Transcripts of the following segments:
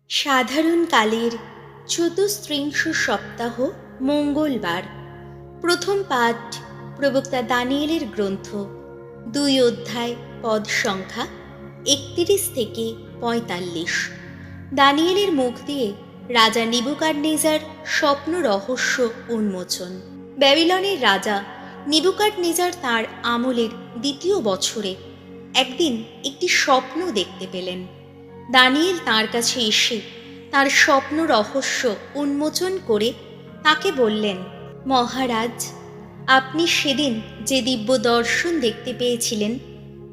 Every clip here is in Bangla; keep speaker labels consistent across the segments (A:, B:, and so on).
A: সাধারণকালের চতুস্ত্রিংশ সপ্তাহ মঙ্গলবার। প্রথম পাঠ প্রবক্তা দানিয়েলের গ্রন্থ, 2 অধ্যায়, পদ সংখ্যা 31 থেকে 45। দানিয়েলের মুখ দিয়ে রাজা নেবুকাদনেজার স্বপ্ন রহস্য উন্মোচন। ব্যাবিলনের রাজা নেবুকাদনেজার তাঁর আমলের 2য় বছরে একদিন একটি স্বপ্ন দেখতে পেলেন। দানিয়েল তাঁর কাছে এসে তার স্বপ্ন রহস্য উন্মোচন করে তাকে বললেন, মহারাজ, আপনি সেদিন যে দিব্য দর্শন দেখতে পেয়েছিলেন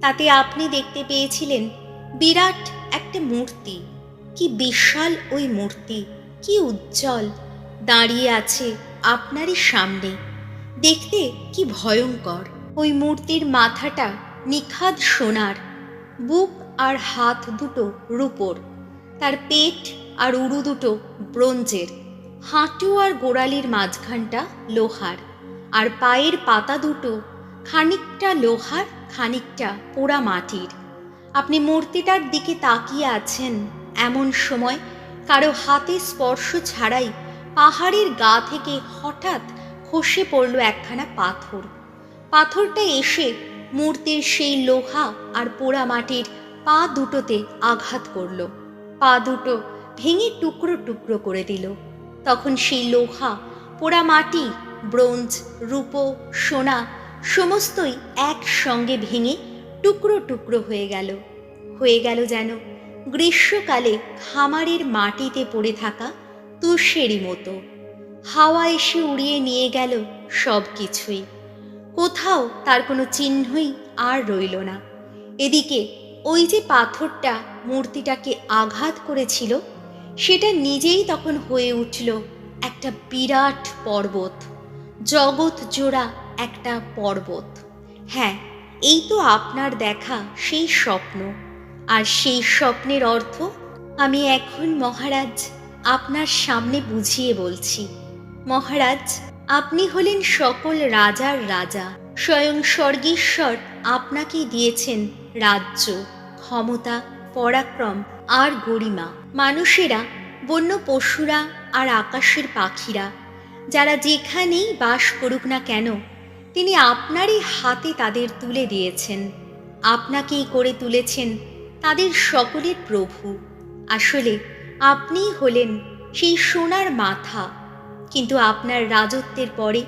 A: তাতে আপনি দেখতে পেয়েছিলেন বিরাট একটা মূর্তি। কি বিশাল ওই মূর্তি, কি উজ্জ্বল, দাঁড়িয়ে আছে আপনারই সামনে। দেখতে কি ভয়ঙ্কর। ওই মূর্তির মাথাটা নিখাদ সোনার, বুক আর হাত দুটো রূপোর, তার পেট আর উরু দুটো ব্রোঞ্জের, হাঁটু আর গোড়ালির মাঝখানটা লোহার, আর পায়ের পাতা দুটো খানিকটা লোহার খানিকটা পোড়া মাটির। আপনি মূর্তিটার দিকে তাকিয়ে আছেন, এমন সময় কারো হাতে স্পর্শ ছাড়াই পাহাড়ের গা থেকে হঠাৎ খসে পড়ল একখানা পাথর। পাথরটা এসে মূর্তির সেই লোহা আর পোড়া মাটির পা দুটোতে আঘাত করল। পা দুটো ভেঙে টুকরো টুকরো করে দিল। তখন সেই লোহা, পোড়া মাটি, ব্রোঞ্জ, রূপো, সোনা সমস্তই একসঙ্গে ভেঙে টুকরো টুকরো হয়ে গেল যেন গ্রীষ্মকালে খামারের মাটিতে পড়ে থাকা তুষেরই মতো। হাওয়া এসে উড়িয়ে নিয়ে গেল সব কিছুই। কোথাও তার কোনো চিহ্নই আর রইল না। এদিকে ওই যে পাথরটা মূর্তিটাকে আঘাত করেছিল, সেটা নিজেই তখন হয়ে উঠল একটা বিরাট পর্বত, জগৎ জোড়া একটা পর্বত। হ্যাঁ, এই তো আপনার দেখা সেই স্বপ্ন। আর সেই স্বপ্নের অর্থ আমি এখন মহারাজ আপনার সামনে বুঝিয়ে বলছি। মহারাজ, আপনি হলেন সকল রাজার রাজা। স্বয়ং স্বর্গীশ্বর আপনাকেই দিয়েছেন রাজ্য, ক্ষমতা, পরাক্রম আর গরিমা। মানুষেরা, বন্য পশুরা আর আকাশের পাখিরা যারা যেখানেই বাস করুক না কেন, তিনি আপনারই হাতে তাদের তুলে দিয়েছেন। আপনাকেই করে তুলেছেন তাদের সকলের প্রভু। আসলে আপনিই হলেন সেই সোনার মাথা। কিন্তু আপনার রাজত্বের পরে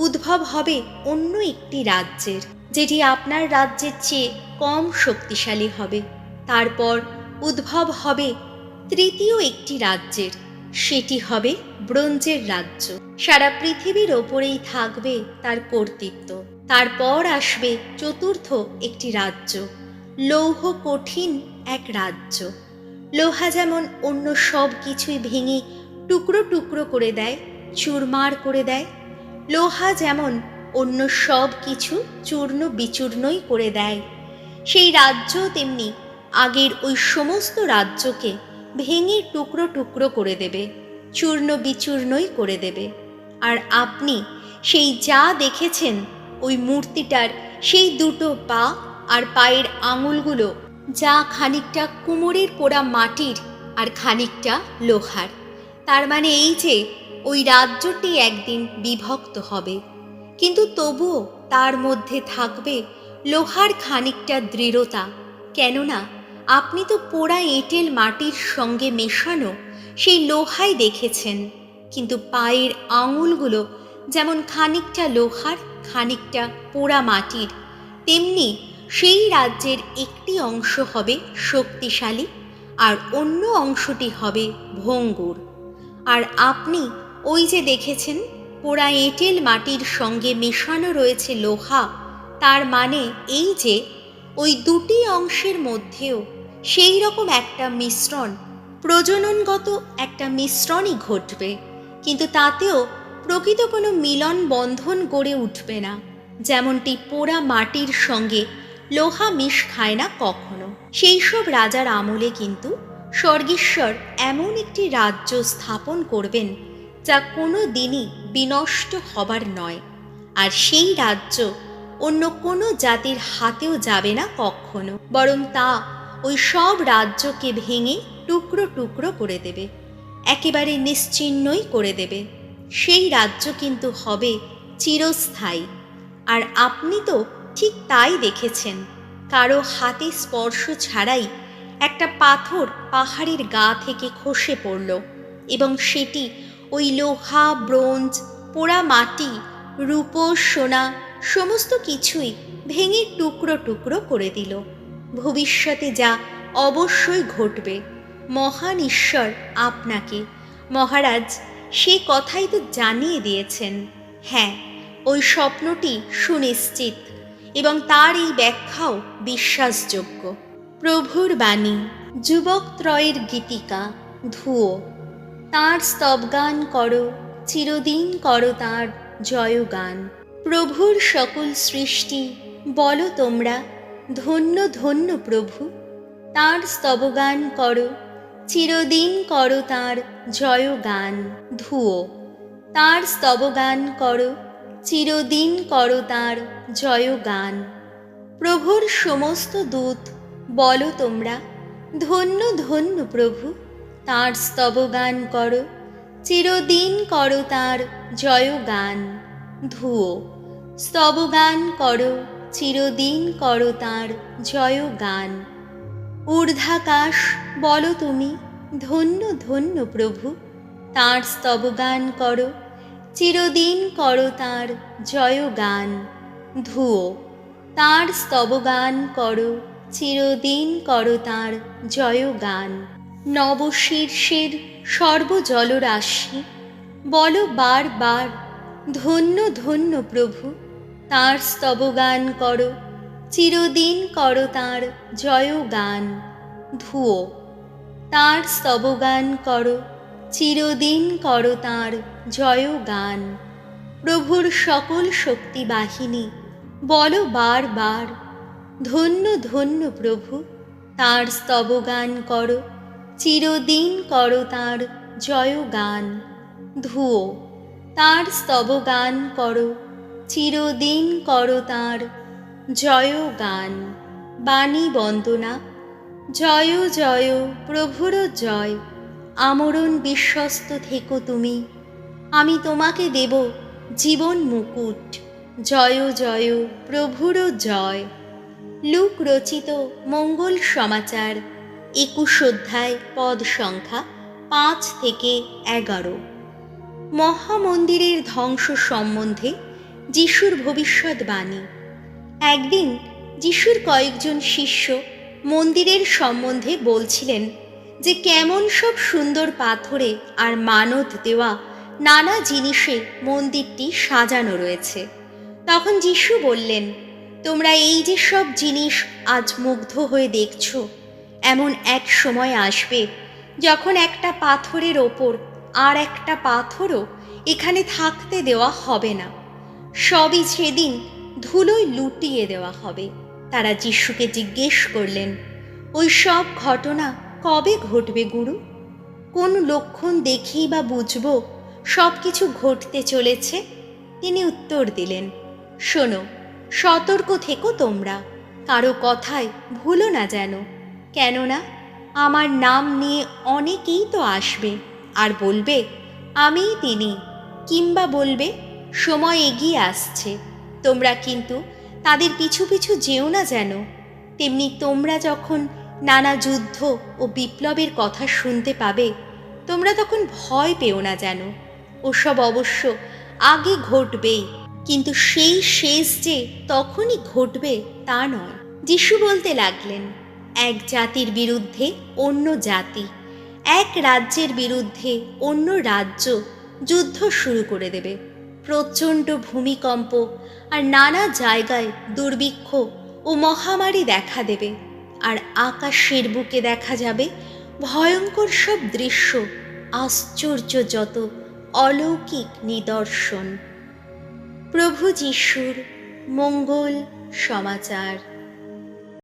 A: উদ্ভব হবে অন্য একটি রাজ্যের, যেটি আপনার রাজ্যের চেয়ে কম শক্তিশালী হবে। তারপর উদ্ভব হবে 3য় একটি রাজ্যের, সেটি হবে ব্রোঞ্জের রাজ্য। সারা পৃথিবীর ওপরেই থাকবে তার কর্তৃত্ব। তারপর আসবে 4র্থ একটি রাজ্য, লৌহ কঠিন এক রাজ্য। লোহা যেমন অন্য সব কিছুই ভেঙে টুকরো টুকরো করে দেয়, চুরমার করে দেয়, লোহা যেমন অন্য সব কিছু চূর্ণ বিচূর্ণই করে দেয়, সেই রাজ্য তেমনি আগের ওই সমস্ত রাজ্যকে ভেঙে টুকরো টুকরো করে দেবে, চূর্ণ বিচূর্ণই করে দেবে। আর আপনি সেই যা দেখেছেন, ওই মূর্তিটার সেই 2টো পা আর পায়ের আঙুলগুলো যা খানিকটা কুমোরের পোড়া মাটির আর খানিকটা লোহার। তার মানে এই যে ওই রাজ্যটি একদিন বিভক্ত হবে, কিন্তু তবুও তার মধ্যে থাকবে লোহার খানিকটা দৃঢ়তা। কেননা আপনি তো পোড়া এঁটেল মাটির সঙ্গে মেশানো সেই লোহাই দেখেছেন, কিন্তু পায়ের আঙুলগুলো যেমন খানিকটা লোহার খানিকটা পোড়া মাটির, তেমনি সেই রাজ্যের একটি অংশ হবে শক্তিশালী আর অন্য অংশটি হবে ভঙ্গুর। আর আপনি ওই যে দেখেছেন পোড়া এঁটেল মাটির সঙ্গে মেশানো রয়েছে লোহা, তার মানে এই যে ওই 2টি অংশের মধ্যেও সেই রকম একটা মিশ্রণ, প্রজননগত একটা মিশ্রণই ঘটবে, কিন্তু তাতেও প্রকৃত কোনো মিলন বন্ধন গড়ে উঠবে না। যেমনটি পোড়া মাটির সঙ্গে লোহা মিশ খায় না কখনো। সেই সব রাজার আমলে কিন্তু স্বর্গীশ্বর এমন একটি রাজ্য স্থাপন করবেন যা কোনো দিনই বিনষ্ট হবার নয়। আর সেই রাজ্য অন্য কোনো জাতির হাতেও যাবে না কখনো, বরং তা ওই সব রাজ্যকে ভেঙে টুকরো টুকরো করে দেবে, একেবারে নিশ্চিহ্নই করে দেবে। সেই রাজ্য কিন্তু হবে চিরস্থায়ী। আর আপনি তো ঠিক তাই দেখেছেন। কারো হাতে স্পর্শ ছাড়াই একটা পাথর পাহাড়ের গা থেকে খসে পড়ল এবং সেটি ওই লোহা, ব্রোঞ্জ, পোড়া মাটি, রূপো, সোনা সমস্ত কিছুই ভেঙে টুকরো টুকরো করে দিল। ভবিষ্যতে যা অবশ্যই ঘটবে, মহান ঈশ্বর আপনাকে, মহারাজ, সে কথাই তো জানিয়ে দিয়েছেন। হ্যাঁ, ওই স্বপ্নটি সুনিশ্চিত এবং তার এই ব্যাখ্যাও বিশ্বাসযোগ্য। প্রভুর বাণী। যুবক ত্রয়ের গীতিকা ধুয়ো। তাঁর স্তবগান করো, চিরদিন করো তাঁর জয়গান। প্রভুর সকল সৃষ্টি বলো তোমরা, ধন্য ধন্য প্রভু। তাঁর স্তবগান করো, চিরদিন করো তাঁর জয়গান। ধুয়ো। তাঁর স্তবগান করো, চিরদিন করো তাঁর জয়গান। প্রভুর সমস্ত দূত বলো তোমরা, ধন্য ধন্য প্রভু। তাঁর স্তবগান করো, চিরদিন করো তাঁর জয়গান। ধুয়ো। স্তবগান করো, চিরদিন করো তাঁর জয়গান। ঊর্ধ্বাকাশ বলো তুমি, ধন্য ধন্য প্রভু। তাঁর স্তবগান করো, চিরদিন করো তাঁর জয়গান। ধুয়ো। তাঁর স্তবগান করো, চিরদিন করো তাঁর জয়গান। নবশীর্ষের সর্বজলরাশি বলো বার বার, ধন্য ধন্য প্রভু। তাঁর স্তবগান করো, চিরদিন করো তাঁর জয়গান। ধুয়ো। তাঁর স্তবগান করো, চিরদিন করো তাঁর জয়গান। প্রভুর সকল শক্তি বাহিনী বলো বার বার, ধন্য ধন্য প্রভু। তাঁর স্তবগান করো, চিরদিন করো তাঁর জয়গান। ধুয়ো। তাঁর স্তবগান করো, চিরদিন করো তাঁর জয়গান। বাণী বন্দনা। জয় জয় প্রভুর জয়, আমরণ বিশ্বস্ত থেকো তুমি, আমি তোমাকে দেব জীবন মুকুট। জয় জয় প্রভুর জয়। লুক রচিত মঙ্গল সমাচার 21 অধ্যায়, পদ সংখ্যা 5 থেকে 11। মহামন্দিরের ধ্বংস সম্বন্ধে যিশুর ভবিষ্যৎবাণী। একদিন যিশুর কয়েকজন শিষ্য মন্দিরের সম্বন্ধে বলছিলেন যে কেমন সব সুন্দর পাথরে আর মানত দেওয়া নানা জিনিসে মন্দিরটি সাজানো রয়েছে। তখন যিশু বললেন, তোমরা এই যে সব জিনিস আজ মুগ্ধ হয়ে দেখছো, এমন এক সময় আসবে যখন একটা পাথরের ওপর আর একটা পাথরও এখানে থাকতে দেওয়া হবে না, সবই সেদিন ধুলোয় লুটিয়ে দেওয়া হবে। তারা যিশুকে জিজ্ঞেস করলেন, ওই সব ঘটনা কবে ঘটবে গুরু? কোন লক্ষণ দেখেই বা বুঝব সব কিছু ঘটতে চলেছে? তিনি উত্তর দিলেন, শোনো, সতর্ক থেকো তোমরা, কারো কথায় ভুলো না যেন। কেননা আমার নাম নিয়ে অনেকেই তো আসবে আর বলবে, আমিই তিনি, কিংবা বলবে সময় এগিয়ে আসছে। তোমরা কিন্তু তাদের পিছু পিছু যেও না যেন। তেমনি তোমরা যখন নানা যুদ্ধ ও বিপ্লবের কথা শুনতে পাবে, তোমরা তখন ভয় পেও না যেন। ওসব অবশ্য আগে ঘটবেই, কিন্তু সেই শেষ যে তখনই ঘটবে তা নয়। যিশু বলতে লাগলেন, এক জাতির বিরুদ্ধে অন্য জাতি, এক রাজ্যের বিরুদ্ধে অন্য রাজ্য যুদ্ধ শুরু করে দেবে। প্রচণ্ড ভূমিকম্প আর নানা জায়গায় দুর্ভিক্ষ ও মহামারী দেখা দেবে, আর আকাশের বুকে দেখা যাবে ভয়ঙ্কর সব দৃশ্য, আশ্চর্য যত অলৌকিক নিদর্শন। প্রভু যিশুর মঙ্গল সমাচার।